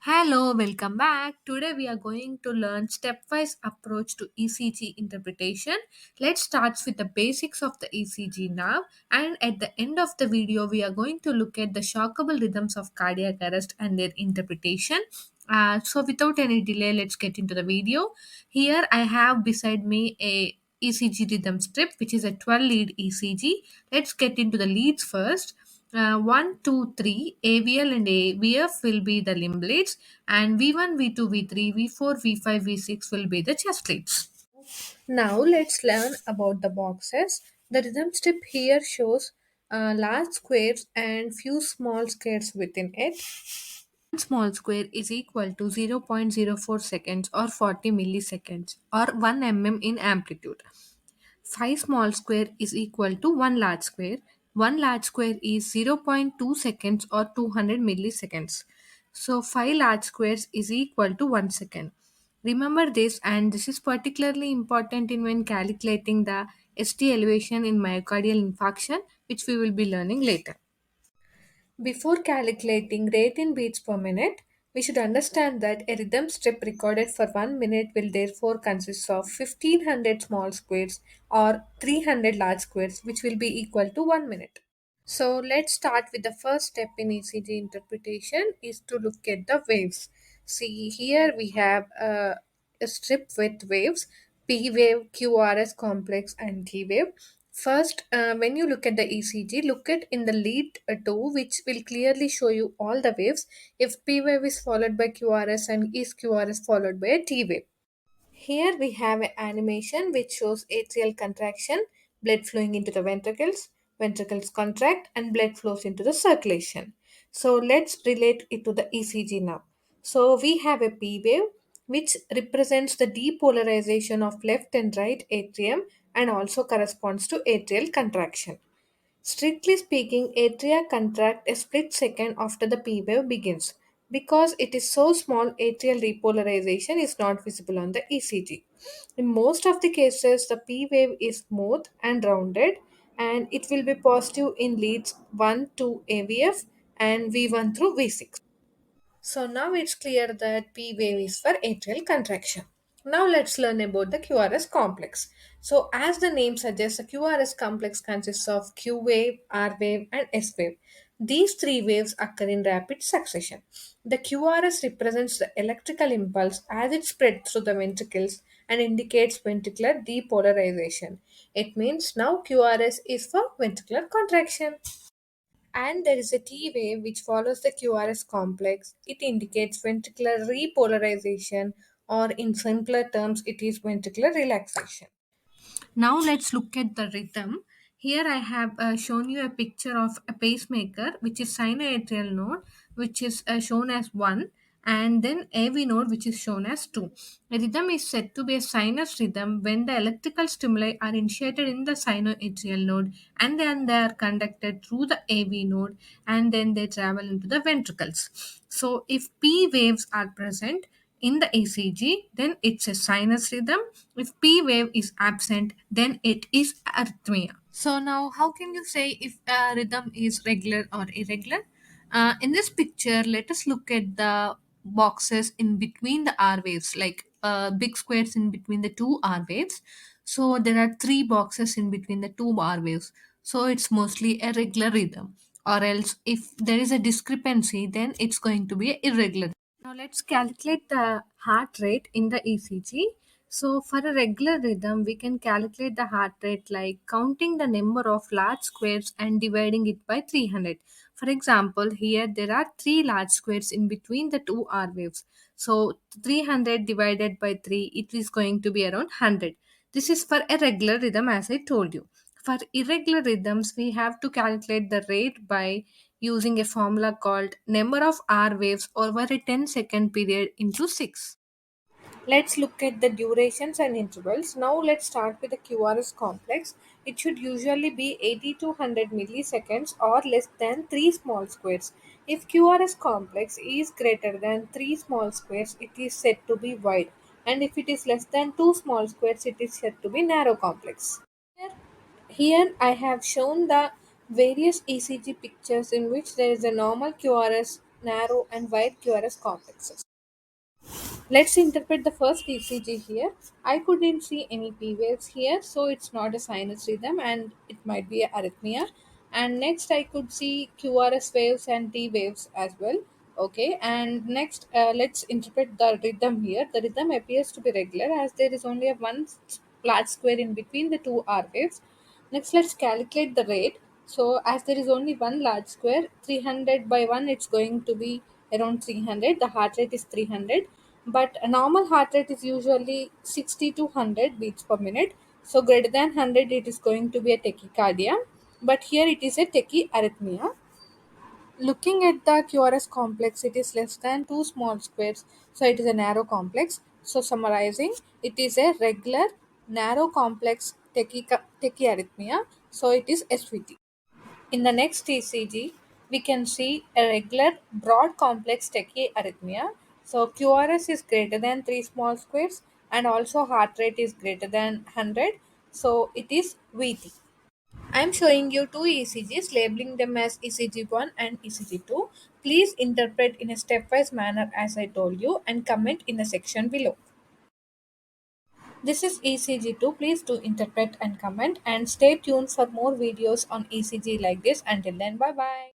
Hello, welcome back. Today we are going to learn stepwise approach to ECG interpretation. Let's start with the basics of the ECG now, and at the end of the video we are going to look at the shockable rhythms of cardiac arrest and their interpretation. So without any delay, let's get into the video. Here I have beside me a ECG rhythm strip, which is a 12 lead ECG. Let's get into the leads first. 1, 2, 3, AVL and AVF will be the limb leads, and V1, V2, V3, V4, V5, V6 will be the chest leads. Now let's learn about the boxes. The rhythm strip here shows large squares and few small squares within it. One small square is equal to 0.04 seconds or 40 milliseconds or 1 mm in amplitude. 5 small square is equal to 1 large square. 1 large square is zero point 0.2 seconds or 200 milliseconds. So 5 large squares is equal to 1 second. Remember this, and this is particularly important in when calculating the ST elevation in myocardial infarction, which we will be learning later. Before calculating rate in beats per minute, we should understand that a rhythm strip recorded for 1 minute will therefore consist of 1500 small squares or 300 large squares, which will be equal to 1 minute. So let's start with the first step in ECG interpretation is to look at the waves. See here we have a strip with waves, P wave, QRS complex and T wave. First, when you look at the ECG, look at in the lead 2, which will clearly show you all the waves if P wave is followed by QRS and is QRS followed by a T wave. Here we have an animation which shows atrial contraction, blood flowing into the ventricles contract and blood flows into the circulation. So let's relate it to the ECG now. So we have a P wave which represents the depolarization of left and right atrium and also corresponds to atrial contraction. Strictly speaking, atria contract a split second after the P wave begins. Because it is so small, atrial repolarization is not visible on the ECG. In most of the cases, the P wave is smooth and rounded, and it will be positive in leads 1 to AVF and V1 through V6. So now it's clear that P wave is for atrial contraction. Now let's learn about the QRS complex. So as the name suggests, the QRS complex consists of Q wave, R wave and S wave. These three waves occur in rapid succession. The QRS represents the electrical impulse as it spreads through the ventricles and indicates ventricular depolarization. It means now QRS is for ventricular contraction. And there is a T wave which follows the QRS complex. It indicates ventricular repolarization, or in simpler terms, it is ventricular relaxation. Now let's look at the rhythm. Here I have shown you a picture of a pacemaker, which is sinoatrial node, which is shown as 1, and then AV node, which is shown as 2. A rhythm is said to be a sinus rhythm when the electrical stimuli are initiated in the sinoatrial node and then they are conducted through the AV node and then they travel into the ventricles. So if P waves are present, in the ECG, then it's a sinus rhythm. If P wave is absent, then it is arrhythmia. So now, how can you say if a rhythm is regular or irregular? In this picture, let us look at the boxes in between the R waves, like big squares in between the two R waves. So there are three boxes in between the two R waves. So it's mostly a regular rhythm. Or else, if there is a discrepancy, then it's going to be irregular. Now let's calculate the heart rate in the ECG. So for a regular rhythm, we can calculate the heart rate like counting the number of large squares and dividing it by 300. For example, here there are three large squares in between the two R waves. So 300 divided by 3, it is going to be around 100. This is for a regular rhythm as I told you. For irregular rhythms, we have to calculate the rate by using a formula called number of R waves over a 10-second period into 6. Let's look at the durations and intervals. Now let's start with the QRS complex. It should usually be 80 to 100 milliseconds or less than 3 small squares. If QRS complex is greater than 3 small squares, it is said to be wide. And if it is less than 2 small squares, it is said to be narrow complex. Here I have shown the various ECG pictures in which there is a normal QRS narrow, and wide QRS complexes. Let's interpret the first ECG here. I couldn't see any P waves here, so it's not a sinus rhythm and it might be a arrhythmia. And next, I could see QRS waves and T waves as well. Okay, and next, let's interpret the rhythm here. The rhythm appears to be regular as there is only a one large square in between the two R waves. Next, let's calculate the rate. So, as there is only one large square, 300 by 1, it's going to be around 300. The heart rate is 300. But a normal heart rate is usually 60 to 100 beats per minute. So, greater than 100, it is going to be a tachycardia. But here it is a tachyarrhythmia. Looking at the QRS complex, it is less than two small squares. So, it is a narrow complex. So, summarizing, it is a regular narrow complex tachyarrhythmia. So, it is SVT. In the next ECG, we can see a regular broad complex tachyarrhythmia. So QRS is greater than 3 small squares and also heart rate is greater than 100. So it is VT. I am showing you two ECGs, labeling them as ECG1 and ECG2. Please interpret in a stepwise manner as I told you and comment in the section below. This is ECG2. Please do interpret and comment and stay tuned for more videos on ECG like this. Until then, bye bye.